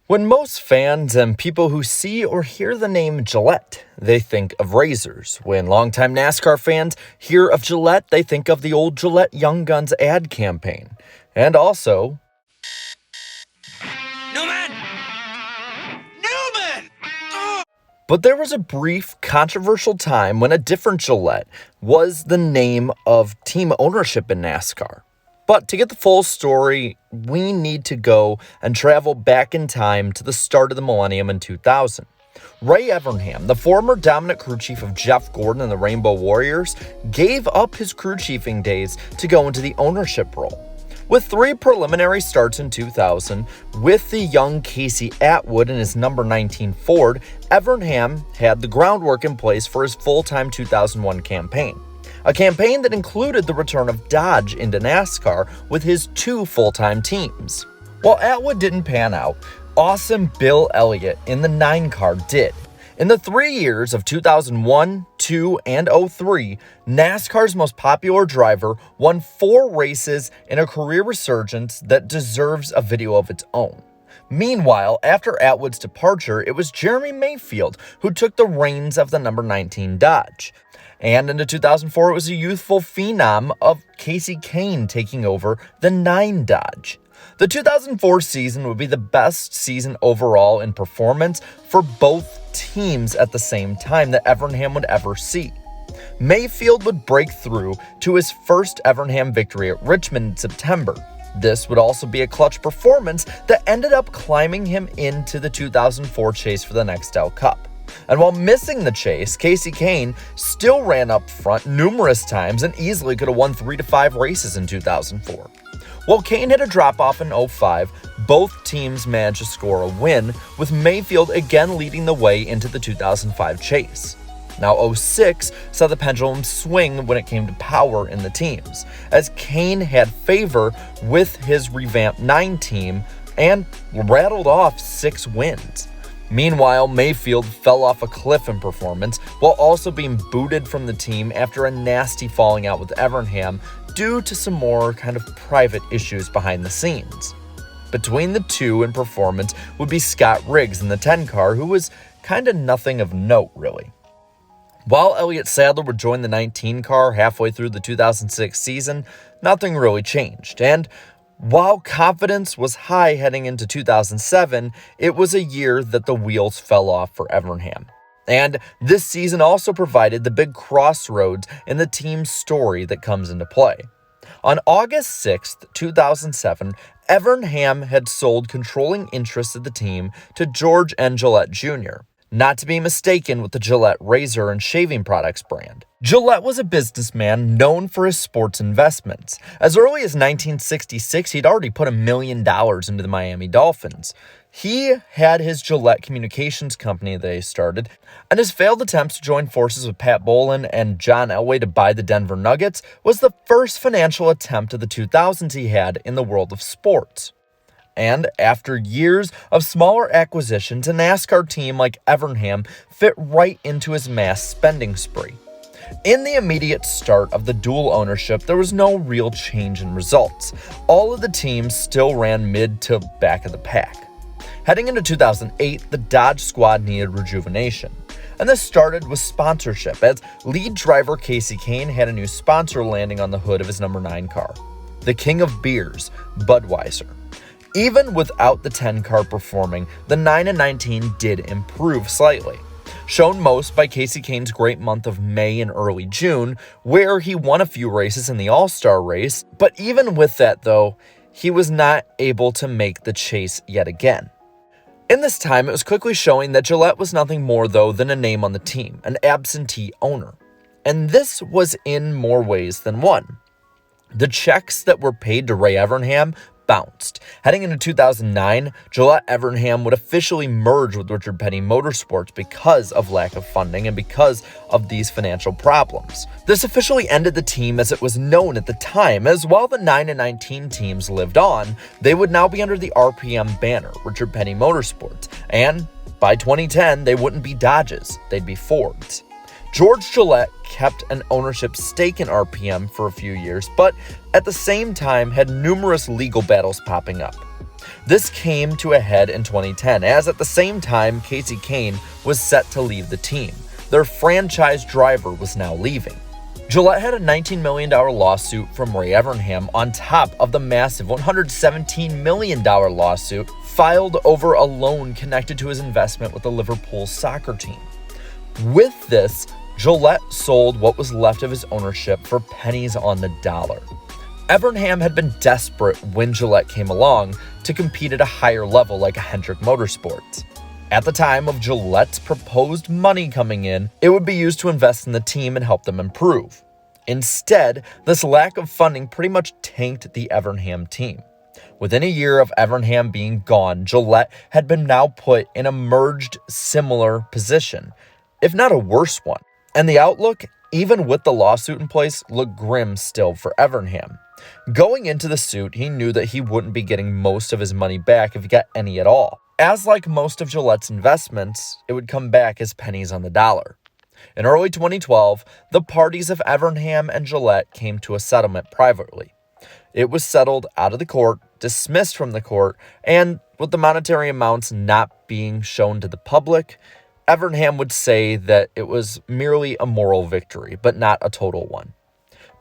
When most fans and people who see or hear the name Gillette, they think of razors. When longtime NASCAR fans hear of Gillette, they think of the old Gillette Young Guns ad campaign. And also, Newman! But there was a brief, controversial time when a different Gillette was the name of team ownership in NASCAR. But to get the full story, we need to go and travel back in time to the start of the millennium in 2000. Ray Evernham, the former dominant crew chief of Jeff Gordon and the Rainbow Warriors, gave up his crew chiefing days to go into the ownership role. With 3 preliminary starts in 2000, with the young Kasey Atwood in his number 19 Ford, Evernham had the groundwork in place for his full-time 2001 campaign. A campaign that included the return of Dodge into NASCAR with his 2 full-time teams. While Atwood didn't pan out, awesome Bill Elliott in the 9 car did. In the 3 years of 2001, 2, and 03, NASCAR's most popular driver won 4 races in a career resurgence that deserves a video of its own. Meanwhile, after Atwood's departure, it was Jeremy Mayfield who took the reins of the number 19 Dodge. And into 2004, it was a youthful phenom of Kasey Kahne taking over the 9 Dodge. The 2004 season would be the best season overall in performance for both teams at the same time that Evernham would ever see. Mayfield would break through to his first Evernham victory at Richmond in September. This would also be a clutch performance that ended up climbing him into the 2004 chase for the Nextel Cup. And while missing the chase, Kasey Kahne still ran up front numerous times and easily could have won 3 to 5 races in 2004. While Kahne had a drop-off in 05, both teams managed to score a win, with Mayfield again leading the way into the 2005 chase. Now 06 saw the pendulum swing when it came to power in the teams, as Kahne had favor with his revamped 9 team and rattled off 6 wins. Meanwhile, Mayfield fell off a cliff in performance while also being booted from the team after a nasty falling out with Evernham due to some more kind of private issues behind the scenes. Between the two in performance would be Scott Riggs in the 10 car, who was kind of nothing of note really. While Elliott Sadler would join the 19 car halfway through the 2006 season, nothing really changed, and while confidence was high heading into 2007, it was a year that the wheels fell off for Evernham. And this season also provided the big crossroads in the team's story that comes into play. On August 6th, 2007, Evernham had sold controlling interests of the team to George Gillett Jr., not to be mistaken with the Gillette razor and shaving products brand. Gillette was a businessman known for his sports investments. As early as 1966, he'd already put $1 million into the Miami Dolphins. He had his Gillette Communications company that he started, and his failed attempts to join forces with Pat Bowlen and John Elway to buy the Denver Nuggets was the first financial attempt of the 2000s he had in the world of sports. And after years of smaller acquisitions, a NASCAR team like Evernham fit right into his mass spending spree. In the immediate start of the dual ownership, there was no real change in results. All of the teams still ran mid to back of the pack. Heading into 2008, the Dodge squad needed rejuvenation. And this started with sponsorship, as lead driver Kasey Kahne had a new sponsor landing on the hood of his number 9 car, the king of beers, Budweiser. Even without the 10 car performing, the 9 and 19 did improve slightly, shown most by Kasey Kahne's great month of May and early June, where he won a few races in the All-Star race, but even with that though, he was not able to make the chase yet again. In this time, it was quickly showing that Gillette was nothing more though than a name on the team, an absentee owner. And this was in more ways than one. The checks that were paid to Ray Evernham bounced. Heading into 2009, Gillett Evernham would officially merge with Richard Petty Motorsports because of lack of funding and because of these financial problems. This officially ended the team as it was known at the time, as while the 9 and 19 teams lived on, they would now be under the RPM banner, Richard Petty Motorsports, and by 2010, they wouldn't be Dodges, they'd be Fords. George Gillett kept an ownership stake in RPM for a few years, but at the same time had numerous legal battles popping up. This came to a head in 2010, as at the same time Kasey Kahne was set to leave the team. Their franchise driver was now leaving. Gillette had a $19 million lawsuit from Ray Evernham on top of the massive $117 million lawsuit filed over a loan connected to his investment with the Liverpool soccer team. With this, Gillette sold what was left of his ownership for pennies on the dollar. Evernham had been desperate when Gillette came along to compete at a higher level like a Hendrick Motorsports. At the time of Gillette's proposed money coming in, it would be used to invest in the team and help them improve. Instead, this lack of funding pretty much tanked the Evernham team. Within a year of Evernham being gone, Gillette had been now put in a merged similar position, if not a worse one. And the outlook, even with the lawsuit in place, looked grim still for Evernham. Going into the suit, he knew that he wouldn't be getting most of his money back if he got any at all. As like most of Gillette's investments, it would come back as pennies on the dollar. In early 2012, the parties of Evernham and Gillette came to a settlement privately. It was settled out of the court, dismissed from the court, and with the monetary amounts not being shown to the public, Evernham would say that it was merely a moral victory, but not a total one.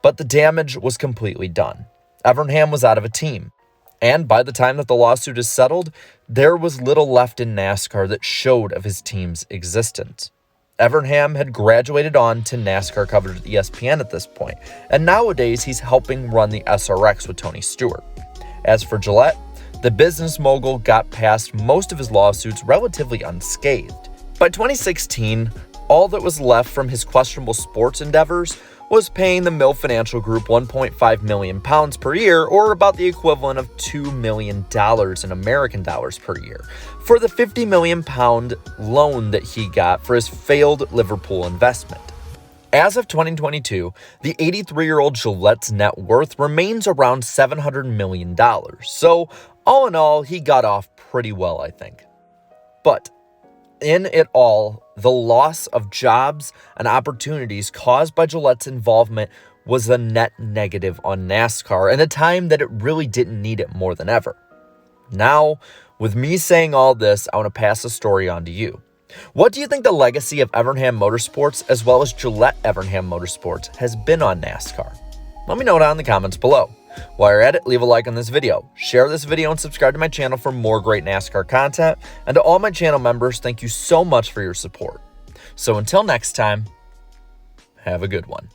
But the damage was completely done. Evernham was out of a team. And by the time that the lawsuit is settled, there was little left in NASCAR that showed of his team's existence. Evernham had graduated on to NASCAR coverage at ESPN at this point, and nowadays he's helping run the SRX with Tony Stewart. As for Gillette, the business mogul got past most of his lawsuits relatively unscathed. By 2016, all that was left from his questionable sports endeavors was paying the Mill Financial Group £1.5 million per year, or about the equivalent of $2 million in American dollars per year, for the £50 million loan that he got for his failed Liverpool investment. As of 2022, the 83-year-old Gillette's net worth remains around $700 million, so all in all, he got off pretty well, I think. But in it all, the loss of jobs and opportunities caused by Gillette's involvement was a net negative on NASCAR in a time that it really didn't need it more than ever. Now, with me saying all this, I want to pass the story on to you. What do you think the legacy of Evernham Motorsports as well as Gillett Evernham Motorsports has been on NASCAR? Let me know down in the comments below. While you're at it, leave a like on this video, share this video, and subscribe to my channel for more great NASCAR content. And to all my channel members, thank you so much for your support. So until next time, have a good one.